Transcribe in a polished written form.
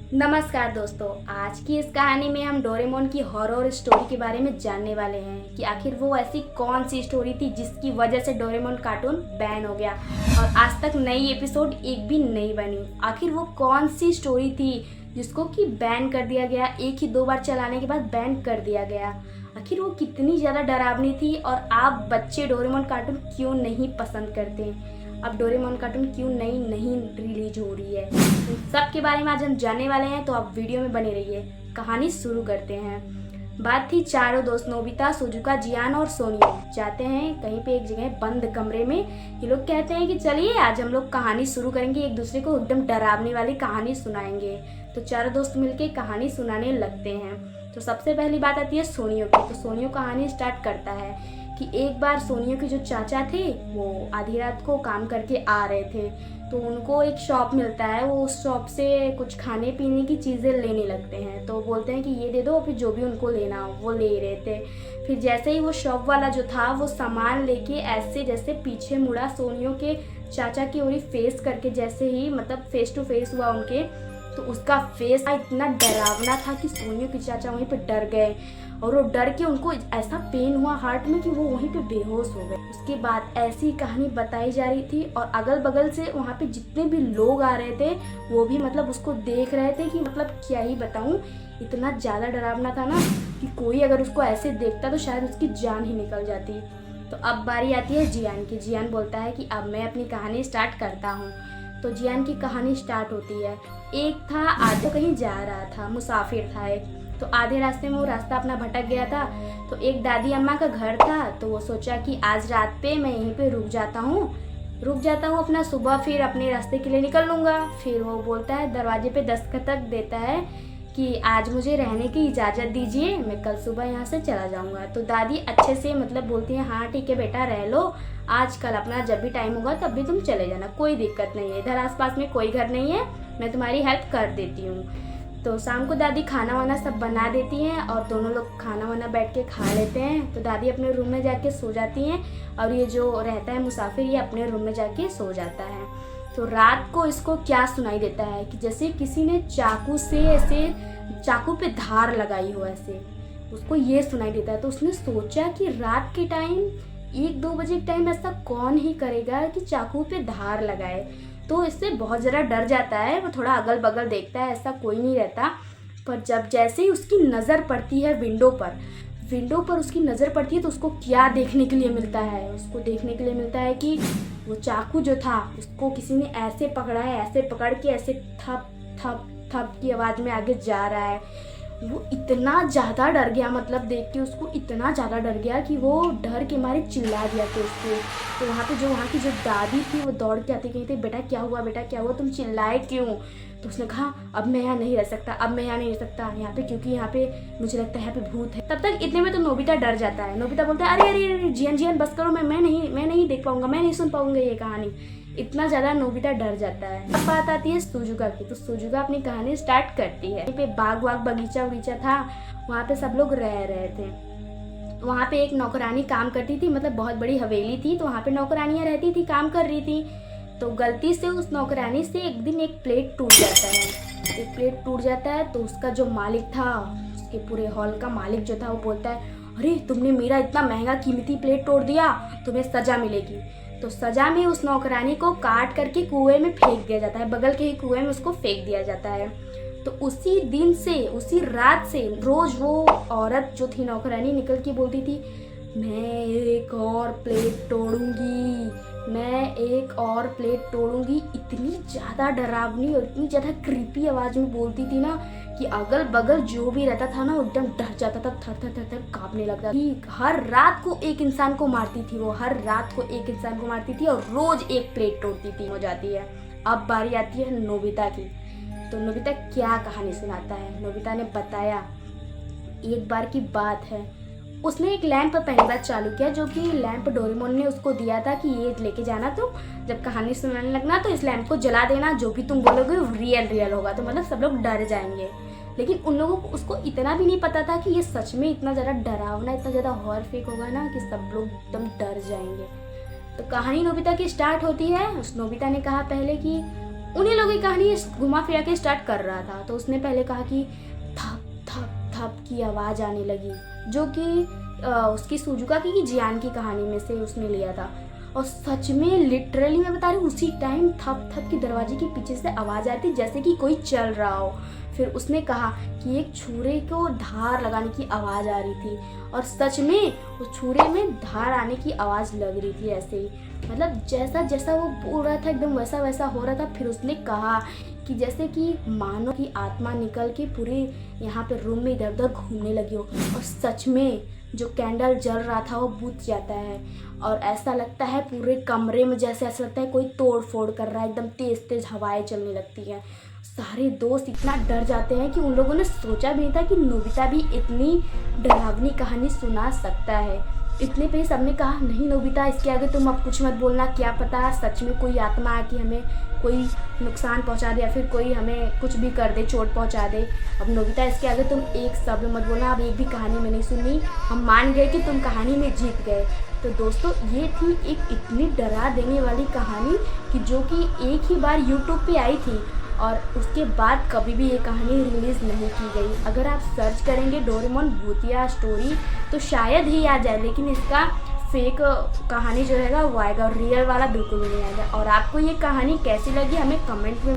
नमस्कार दोस्तों, आज की इस कहानी में हम डोरेमोन की हॉरर स्टोरी के बारे में जानने वाले हैं कि आखिर वो ऐसी कौन सी स्टोरी थी जिसकी वजह से डोरेमोन कार्टून बैन हो गया और आज तक नई एपिसोड एक भी नहीं बनी। आखिर वो कौन सी स्टोरी थी जिसको कि बैन कर दिया गया, एक ही 2 बार चलाने के बाद बैन कर दिया गया। आखिर वो कितनी ज़्यादा डरावनी थी और आप बच्चे डोरेमोन कार्टून क्यों नहीं पसंद करते? अब डोरेमोन कार्टून क्यों नहीं रिलीज हो रही है, इन सब के बारे में आज हम जानने वाले हैं, तो आप वीडियो में बने रहिए। कहानी शुरू करते हैं। बात थी चारों दोस्त नोबिता, सुजुका, जियान और सोनियो जाते हैं कहीं पे एक जगह बंद कमरे में। ये लोग कहते हैं कि चलिए आज हम लोग कहानी शुरू करेंगे, एक दूसरे को एकदम डरावने वाली कहानी सुनाएंगे। तो चारों दोस्त मिलके कहानी सुनाने लगते हैं। तो सबसे पहली बात आती है सोनियो की। तो सोनियो कहानी स्टार्ट करता है कि एक बार सोनियो के जो चाचा थे वो आधी रात को काम करके आ रहे थे, तो उनको एक शॉप मिलता है। वो उस शॉप से कुछ खाने पीने की चीज़ें लेने लगते हैं, तो बोलते हैं कि ये दे दो, फिर जो भी उनको लेना हो वो ले रहे थे। फिर जैसे ही वो शॉप वाला जो था वो सामान लेके ऐसे जैसे पीछे मुड़ा, सोनियो के चाचा की ओर फेस करके, जैसे ही मतलब फेस टू फेस हुआ उनके, तो उसका फेस इतना डरावना था कि सोनियो के चाचा वहीं पे डर गए और वो डर के उनको ऐसा पेन हुआ हार्ट में कि वो वहीं पे बेहोश हो गए। उसके बाद ऐसी कहानी बताई जा रही थी और अगल बगल से वहाँ पे जितने भी लोग आ रहे थे वो भी मतलब उसको देख रहे थे कि मतलब क्या ही बताऊँ, इतना ज़्यादा डरावना था ना कि कोई अगर उसको ऐसे देखता तो शायद उसकी जान ही निकल जाती। तो अब बारी आती है जियान की। जियान बोलता है कि अब मैं अपनी कहानी स्टार्ट करता हूँ। तो जियान की कहानी स्टार्ट होती है। एक था आधे कहीं जा रहा था, मुसाफिर था एक, तो आधे रास्ते में वो रास्ता अपना भटक गया था। तो एक दादी अम्मा का घर था, तो वो सोचा कि आज रात पे मैं यहीं पे रुक जाता हूँ अपना, सुबह फिर अपने रास्ते के लिए निकल लूँगा। फिर वो बोलता है, दरवाजे पे दस्तखत देता है कि आज मुझे रहने की इजाज़त दीजिए, मैं कल सुबह यहाँ से चला जाऊँगा। तो दादी अच्छे से मतलब बोलती हैं, हाँ ठीक है बेटा रह लो, आज कल अपना जब भी टाइम होगा तब भी तुम चले जाना, कोई दिक्कत नहीं है, इधर आसपास में कोई घर नहीं है, मैं तुम्हारी हेल्प कर देती हूँ। तो शाम को दादी खाना वाना सब बना देती हैं और दोनों लोग खाना वाना बैठ के खा लेते हैं। तो दादी अपने रूम में जाके सो जाती हैं और ये जो रहता है मुसाफिर ये अपने रूम में जाके सो जाता है। तो रात को इसको क्या सुनाई देता है कि जैसे किसी ने चाकू से ऐसे चाकू पे धार लगाई हो, ऐसे उसको ये सुनाई देता है। तो उसने सोचा कि रात के टाइम 1-2 बजे के टाइम ऐसा कौन ही करेगा कि चाकू पे धार लगाए। तो इससे बहुत ज़रा डर जाता है, वो थोड़ा अगल बगल देखता है, ऐसा कोई नहीं रहता। पर जब जैसे ही उसकी नज़र पड़ती है विंडो पर उसकी नज़र पड़ती है, तो उसको क्या देखने के लिए मिलता है? उसको देखने के लिए मिलता है कि वो चाकू जो था उसको किसी ने ऐसे पकड़ा है, ऐसे पकड़ के ऐसे थप थप थप की आवाज़ में आगे जा रहा है। वो इतना ज़्यादा डर गया, मतलब देख के उसको इतना ज़्यादा डर गया कि वो डर के मारे चिल्ला दिया था उसको। तो वहाँ की जो दादी थी वो दौड़ के आती, कही थी, बेटा क्या हुआ, तुम चिल्लाए क्यों? तो उसने कहा, अब मैं यहाँ नहीं रह सकता, यहाँ पे, क्योंकि यहाँ पे मुझे लगता है यहाँ पे भूत है। तब तक इतने में तो नोबिता डर जाता है। नोबिता बोलता है, अरे अरे अरे जियान बस करो, मैं नहीं देख पाऊंगा, मैं नहीं सुन पाऊंगा ये कहानी। इतना ज़्यादा नोबिता डर जाता है। अब बात आती है सुजुका की। तो सुजुका अपनी कहानी स्टार्ट करती है। पे बाग बगीचा था, वहाँ पे सब लोग रह रहे थे। वहाँ पे एक नौकरानी काम करती थी, मतलब बहुत बड़ी हवेली थी, तो वहाँ पे नौकरानियाँ रहती थी, काम कर रही थी। तो गलती से उस नौकरानी से एक दिन एक प्लेट टूट जाता है। तो उसका जो मालिक था, उसके पूरे हॉल का मालिक जो था, वो बोलता है, अरे तुमने मेरा इतना महंगा कीमती प्लेट तोड़ दिया, तुम्हें सजा मिलेगी। तो सजा में उस नौकरानी को काट करके कुएं में फेंक दिया जाता है, बगल के ही कुएं में उसको फेंक दिया जाता है। तो उसी दिन से, उसी रात से रोज वो औरत जो थी नौकरानी निकल के बोलती थी, मैं एक और प्लेट तोड़ूंगी। इतनी ज़्यादा डरावनी और इतनी ज़्यादा क्रीपी आवाज़ में बोलती थी ना कि अगल बगल जो भी रहता था ना वो एकदम डर जाता था, थर कांपने लगता था। हर रात को एक इंसान को मारती थी और रोज एक प्लेट तोड़ती थी हो जाती है। अब बारी आती है नोबिता की। तो नोबिता क्या कहानी सुनाता है? नोबिता ने बताया, एक बार की बात है, उसने एक लैंप पहली बार चालू किया, जो कि लैंप डोरेमोन ने उसको दिया था कि ये लेके जाना, तो जब कहानी सुनाने लगना तो इस लैंप को जला देना, जो भी तुम बोलोगे वो रियल होगा, तो मतलब सब लोग डर जाएंगे। लेकिन उन लोगों को उसको इतना भी नहीं पता था कि ये सच में इतना ज़्यादा डरावना, इतना ज़्यादा हॉररफिक होगा ना कि सब लोग एकदम डर जाएंगे। तो कहानी नोबिता की स्टार्ट होती है। उस नोबिता ने कहा पहले कि उन्हीं लोगों की कहानी घुमा फिरा के स्टार्ट कर रहा था। तो उसने पहले कहा कि थप थप थप की आवाज़ आने लगी, जो कि उसकी सुजुका की जियान की कहानी में से उसने लिया था। और सच में लिटरली मैं बता रही हूँ, उसी टाइम थप थप की दरवाजे के पीछे से आवाज़ आती जैसे कि कोई चल रहा हो। फिर उसने कहा कि एक छुरे को धार लगाने की आवाज़ आ रही थी, और सच में उस छुरे में धार आने की आवाज़ लग रही थी ऐसे ही, मतलब जैसा जैसा वो बोल रहा था एकदम वैसा वैसा हो रहा था। फिर उसने कहा कि जैसे कि मानो की आत्मा निकल के पूरे यहाँ पे रूम में इधर उधर घूमने लगी हो, और सच में जो कैंडल जल रहा था वो बुझ जाता है, और ऐसा लगता है पूरे कमरे में जैसे ऐसा लगता है कोई तोड़ फोड़ कर रहा है, एकदम तेज तेज हवाएं चलने लगती हैं। सारे दोस्त इतना डर जाते हैं कि उन लोगों ने सोचा भी नहीं था कि नोबिता भी इतनी डरावनी कहानी सुना सकता है। इतने पे सबने कहा नहीं नोबिता, इसके आगे तुम अब कुछ मत बोलना, क्या पता सच में कोई आत्मा आके हमें कोई नुकसान पहुंचा दे या फिर कोई हमें कुछ भी कर दे, चोट पहुंचा दे। अब नोबिता इसके आगे तुम एक शब्द मत बोलना, अब एक भी कहानी में नहीं सुनी, हम मान गए कि तुम कहानी में जीत गए। तो दोस्तों ये थी एक इतनी डरा देने वाली कहानी कि जो कि एक ही बार यूट्यूब पे आई थी, और उसके बाद कभी भी ये कहानी रिलीज़ नहीं की गई। अगर आप सर्च करेंगे डोरेमोन भूतिया स्टोरी तो शायद ही आ जाए, लेकिन इसका फेक कहानी जो रहेगा वो आएगा, और रियल वाला बिल्कुल नहीं आएगा। और आपको ये कहानी कैसी लगी हमें कमेंट में